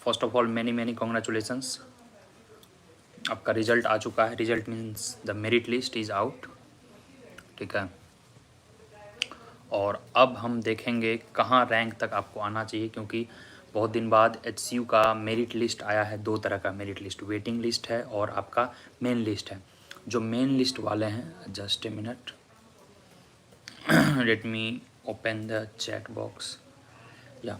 First of all many congratulations, आपका result आ चुका है। Result means the merit list is out, ठीक है। और अब हम देखेंगे कहाँ रैंक तक आपको आना चाहिए, क्योंकि बहुत दिन बाद HCU का मेरिट लिस्ट आया है। दो तरह का मेरिट लिस्ट, वेटिंग लिस्ट है और आपका मेन लिस्ट है। जो मेन लिस्ट वाले हैं, just a minute, let me open the chat box. या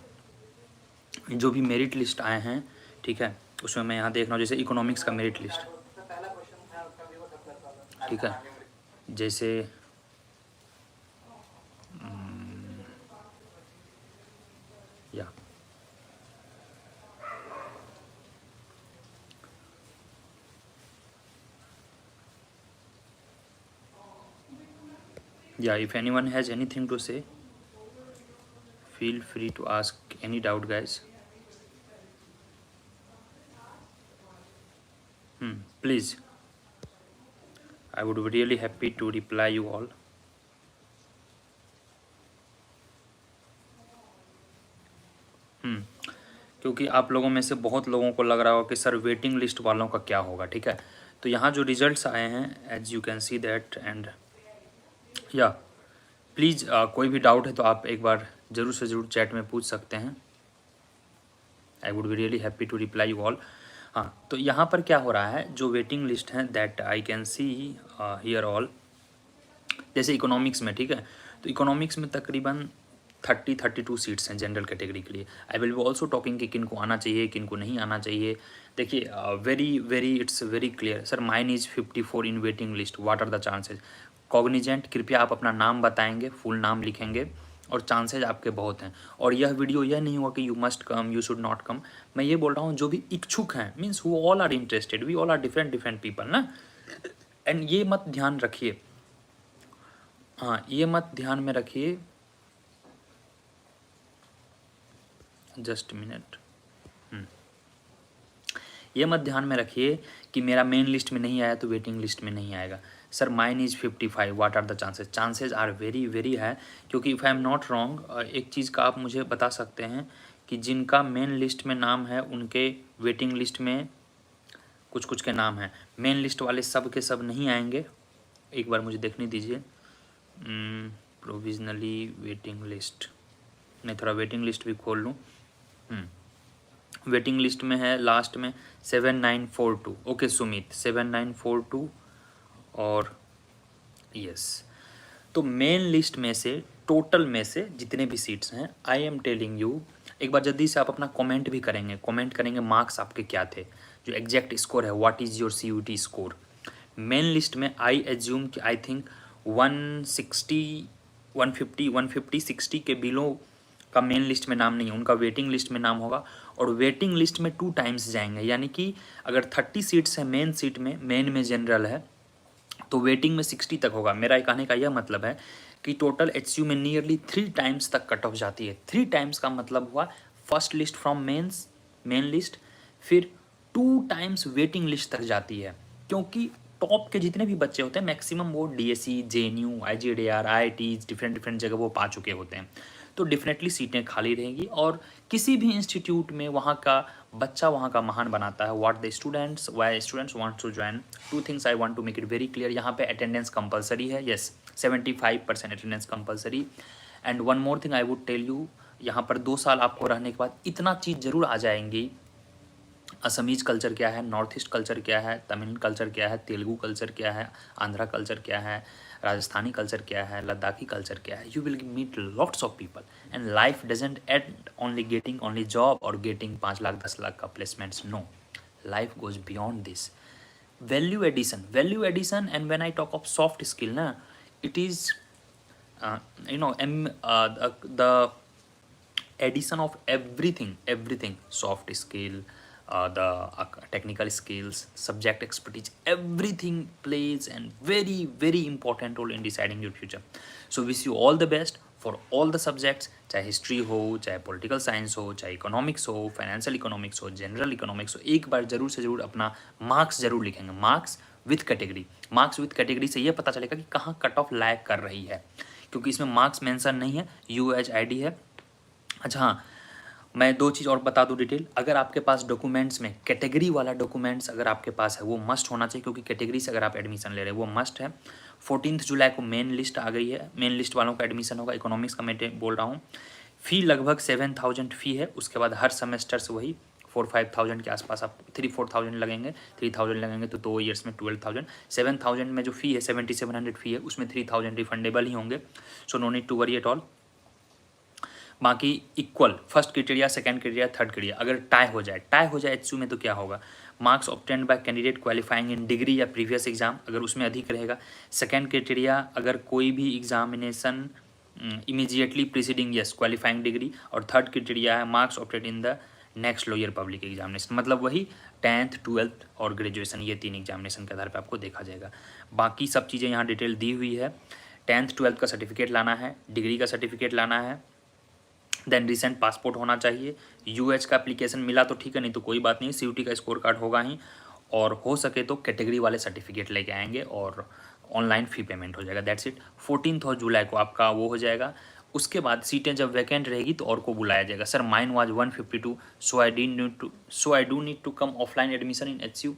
जो भी मेरिट लिस्ट आए हैं, ठीक है, उसमें मैं यहाँ देख रहा हूँ जैसे इकोनॉमिक्स का मेरिट लिस्ट, ठीक है, जैसे या if anyone has anything to say, feel free to ask any doubt, guys. Please, I would be really happy to reply you all. क्योंकि आप लोगों में से बहुत लोगों को लग रहा होगा कि सर वेटिंग लिस्ट वालों का क्या होगा, ठीक है। तो यहाँ जो रिजल्ट्स आए हैं, as you can see that, and या प्लीज़ कोई भी डाउट है तो आप एक बार ज़रूर से ज़रूर चैट में पूछ सकते हैं। I would be really happy to reply you all. हाँ, तो यहाँ पर क्या हो रहा है, जो वेटिंग लिस्ट है that I can see here all, जैसे इकोनॉमिक्स में, ठीक है, तो इकोनॉमिक्स में तकरीबन 32 सीट्स हैं जनरल कैटेगरी के लिए। I will be also talking कि किन को आना चाहिए, किन को नहीं आना चाहिए। देखिए very it's very clear sir, mine is 54 in waiting list, what are the chances. Cognizant, कृपया आप अपना नाम बताएंगे, फुल नाम लिखेंगे, और चांसेज आपके बहुत हैं। और यह वीडियो यह नहीं हुआ कि you must come, you should not come. मैं ये बोल रहा हूँ जो भी इच्छुक हैं, मीन्स वो all are interested, we all are different people ना। एंड ये मत ध्यान रखिए, हाँ ये मत ध्यान में रखिए, जस्ट मिनट, ये मत ध्यान में रखिए कि मेरा मेन लिस्ट में नहीं आया तो वेटिंग लिस्ट में नहीं आएगा। Sir mine is 55, what are the chances. Chances are very है, क्योंकि if I am not wrong, एक चीज़ का आप मुझे बता सकते हैं कि जिनका मेन लिस्ट में नाम है उनके वेटिंग लिस्ट में कुछ के नाम हैं। मेन लिस्ट वाले सब के सब नहीं आएंगे, एक बार मुझे देखने दीजिए। प्रोविजनली वेटिंग लिस्ट, मैं थोड़ा वेटिंग लिस्ट भी खोल लूँ। वेटिंग लिस्ट में है लास्ट में 7942, ओके सुमित 7942, और यस। तो मेन लिस्ट में से, टोटल में से जितने भी सीट्स हैं, आई एम टेलिंग यू, एक बार जल्दी से आप अपना कमेंट भी करेंगे मार्क्स आपके क्या थे, जो एग्जैक्ट स्कोर है, what is your CUT score. Main list में आई एज्यूम कि आई थिंक 160 150 60 के बिलो का मेन लिस्ट में नाम नहीं है, उनका वेटिंग लिस्ट में नाम होगा। और वेटिंग लिस्ट में 2 टाइम्स जाएंगे, यानी कि अगर 30 सीट्स है मेन सीट में, मेन में जनरल है, तो वेटिंग में 60 तक होगा। मेरा कहने का यह मतलब है कि टोटल HCU में नियरली 3 टाइम्स तक कट ऑफ जाती है। 3 टाइम्स का मतलब हुआ first list from main list, फिर 2 टाइम्स वेटिंग लिस्ट तक जाती है, क्योंकि टॉप के जितने भी बच्चे होते हैं मैक्सिमम वो DSE, JNU, IGDR, IITs different जगह वो पा चुके होते हैं। तो डेफिनेटली सीटें खाली रहेंगी, और किसी भी इंस्टीट्यूट में वहाँ का बच्चा वहाँ का महान बनाता है। What the students, why students want to join, 2 things I want to make it very clear. यहाँ पे अटेंडेंस कंपलसरी है, yes 75% attendance compulsory. And one more thing I would tell you, यहाँ पर 2 साल आपको रहने के बाद इतना चीज़ ज़रूर आ जाएंगी, असमीज कल्चर क्या है, नॉर्थ ईस्ट कल्चर क्या है, तमिल कल्चर क्या है, तेलुगु कल्चर क्या है, आंध्रा कल्चर क्या है, राजस्थानी कल्चर क्या है, लद्दाखी कल्चर क्या है। You will meet lots of people, and life doesn't and only getting only job और गेटिंग 5 लाख 10 लाख का placements. No, life goes beyond this. Value addition, and when I talk of soft skill ना, it is the addition of everything, soft skill, the technical skills, subject expertise, everything plays a very important role in deciding your future. So wish you all the best for all the subjects, चाहे history हो, चाहे political science हो, चाहे economics हो, financial economics हो, general economics हो। एक बार ज़रूर से ज़रूर अपना मार्क्स ज़रूर लिखेंगे, मार्क्स विथ कैटेगरी से ये पता चलेगा कि कहाँ कट ऑफ लैग कर रही है, क्योंकि इसमें मार्क्स मेंशन नहीं है, UHID है। अच्छा हाँ, मैं दो चीज़ और बता दूं डिटेल, अगर आपके पास डॉक्यूमेंट्स में कैटेगरी वाला डॉक्यूमेंट्स अगर आपके पास है वो मस्ट होना चाहिए, क्योंकि कैटेगरी से अगर आप एडमिशन ले रहे हैं वो मस्ट है। 14 जुलाई को मेन लिस्ट आ गई है, मेन लिस्ट वालों का एडमिशन होगा। इकोनॉमिक्स का मैं बोल रहा हूँ। फ़ी लगभग 7,000 फ़ी है। उसके बाद हर सेमेस्टर से वही 4-5,000 के आसपास आप 3-4,000 लगेंगे, 3,000 लगेंगे तो 2 ईयर्स में 12,000। 7,000 में जो फ़ी है 7,700 फ़ी है, उसमें 3,000 रिफंडेबल ही होंगे। So no need to worry at all. बाकी equal first criteria, second criteria, third criteria अगर टाई हो जाए एचयू में तो क्या होगा, marks obtained by candidate qualifying in degree या प्रीवियस एग्जाम अगर उसमें अधिक रहेगा। सेकंड क्राइटेरिया अगर कोई भी examination immediately preceding yes qualifying degree, और थर्ड क्राइटेरिया है marks obtained in the next lower public examination, मतलब वही 10th 12th और ग्रेजुएशन, ये 3 एग्जामिनेशन के आधार पर आपको देखा जाएगा। बाकी सब चीज़ें यहाँ डिटेल दी हुई है। 10th 12th का सर्टिफिकेट लाना है, डिग्री का सर्टिफिकेट लाना है, देन रिसेंट पासपोर्ट होना चाहिए। यूएच का एप्लीकेशन मिला तो ठीक है, नहीं तो कोई बात नहीं, सीयूटी का स्कोर कार्ड होगा ही, और हो सके तो कैटेगरी वाले सर्टिफिकेट लेके आएंगे और ऑनलाइन फ़ी पेमेंट हो जाएगा। That's it. 14 जुलाई को आपका वो हो जाएगा। उसके बाद सीटें जब वैकेंट रहेगी तो और को बुलाया जाएगा। Sir mine was 152, so I do need to come offline admission in HU.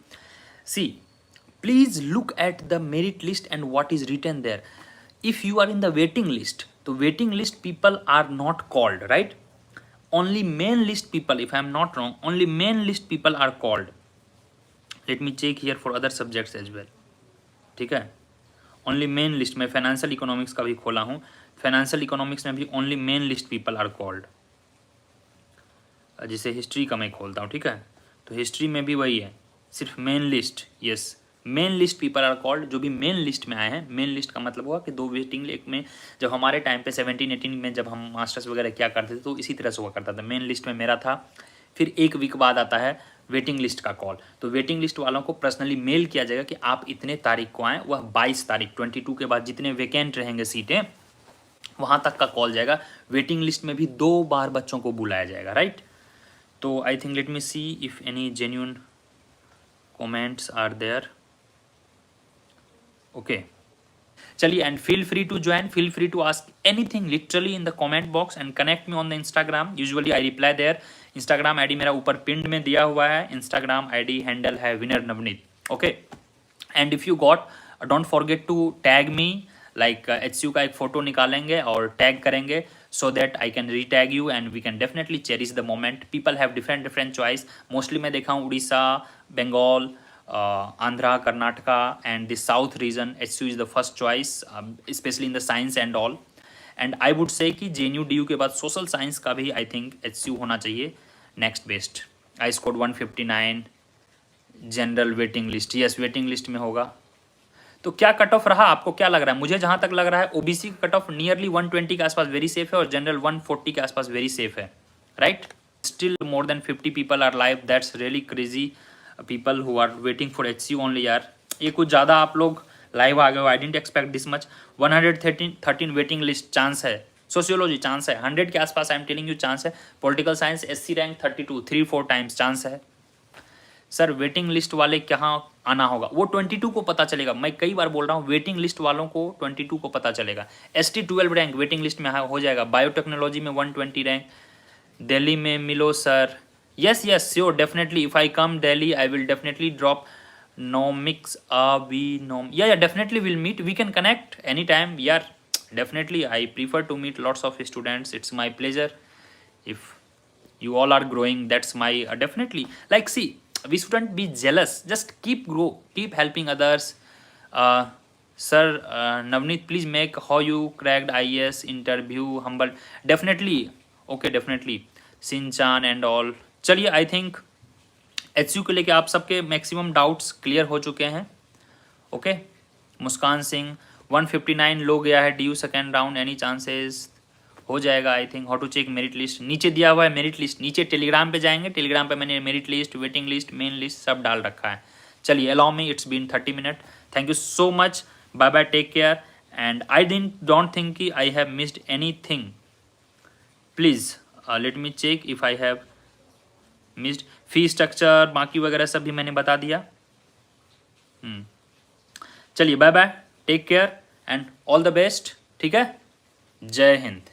See please look at the merit list and what is written there. if you are in the waiting list, the waiting list people are not called, right? Only main list people, if I am not wrong, only main list people are called. Let me check here for other subjects as well. ठीक है, only main list में financial economics का भी खोला हूँ, financial economics में भी only main list people are called. जैसे हिस्ट्री का मैं खोलता हूँ, ठीक है, तो हिस्ट्री में भी वही है, सिर्फ main list, yes main list people are called. जो भी मेन लिस्ट में आए हैं, मेन लिस्ट का मतलब हुआ कि 2 वेटिंग लिस्ट में, जब हमारे टाइम पे 17-18 में जब हम मास्टर्स वगैरह क्या करते थे तो इसी तरह से हुआ करता था। मेन लिस्ट में मेरा था, फिर 1 वीक बाद आता है वेटिंग लिस्ट का कॉल। तो वेटिंग लिस्ट वालों को पर्सनली मेल किया जाएगा कि आप इतने तारीख को आएँ, वह 22 तारीख 22 के बाद जितने वैकेंट रहेंगे सीटें वहाँ तक का कॉल जाएगा। वेटिंग लिस्ट में भी 2 बार बच्चों को बुलाया जाएगा, राइट। तो I think let me see if any genuine comments are there. Okay चलिए, and feel free to join, feel free to ask anything literally in the comment box and connect me on the Instagram. Usually I reply there. Instagram ID मेरा ऊपर pinned में दिया हुआ है, Instagram ID handle है winner Navneet. Okay, and if you got, don't forget to tag me, like HU का एक photo निकालेंगे और टैग करेंगे so that I can retag you and we can definitely cherish the moment. People have different choice. Mostly मैं देखा हूँ Orissa, Bengal, Andhra, Karnataka and the south region HU is the first choice, especially in the science and all. And I would say कि JNU DU के बाद social science का भी I think HU होना चाहिए next best. I scored 159, general waiting list, yes waiting list में होगा। तो क्या कट ऑफ रहा, आपको क्या लग रहा है? मुझे जहां तक लग रहा है ओबीसी का कट ऑफ नियरली 120 के आसपास वेरी सेफ है और जनरल 140 के आसपास वेरी सेफ है, right. Still more than 50 people are live, that's really crazy people who are waiting for HU only. यार ये कुछ ज़्यादा आप लोग लाइव आ गए हो, I didn't expect this much. 113 waiting list chance है, सोशियोलॉजी चांस है 100 के आसपास, I am telling you chance है। Political science SC rank 32, 3-4 times chance है। सर वेटिंग लिस्ट वाले कहाँ आना होगा, वो 22 को पता चलेगा। मैं कई बार बोल रहा हूँ वेटिंग लिस्ट वालों को 22 को पता चलेगा। एसटी 12 रैंक वेटिंग लिस्ट में हो जाएगा। बायोटेक्नोलॉजी में 120 रैंक, दिल्ली में मिलो sir. Yes yes sure, definitely if I come Delhi I will definitely drop नोमिक्स वी नोम या definitely will meet, we can connect any time यार। Definitely I prefer to meet lots of students, it's my pleasure if you all are growing, that's my definitely, like see, we shouldn't be jealous, just keep helping others. Sir Navneet, please make how you cracked IAS interview humble, definitely, okay definitely, Sinchan and all। चलिए I think HU को लेके आप सबके maximum doubts clear हो चुके हैं। Okay मुस्कान सिंह 159 लो गया है DU second round, any chances हो जाएगा I think. How to check merit list, नीचे दिया हुआ है मेरिट लिस्ट, नीचे टेलीग्राम पे जाएंगे, टेलीग्राम पे मैंने merit list, waiting list, main list सब डाल रखा है। चलिए allow me, it's been 30 minute, thank you so much, bye bye, take care and I don't think कि I have missed any please let me check if I have missed. Fee structure बाकी वगैरह सब भी मैंने बता दिया। चलिए bye bye, take care and all the best, ठीक है, जय हिंद।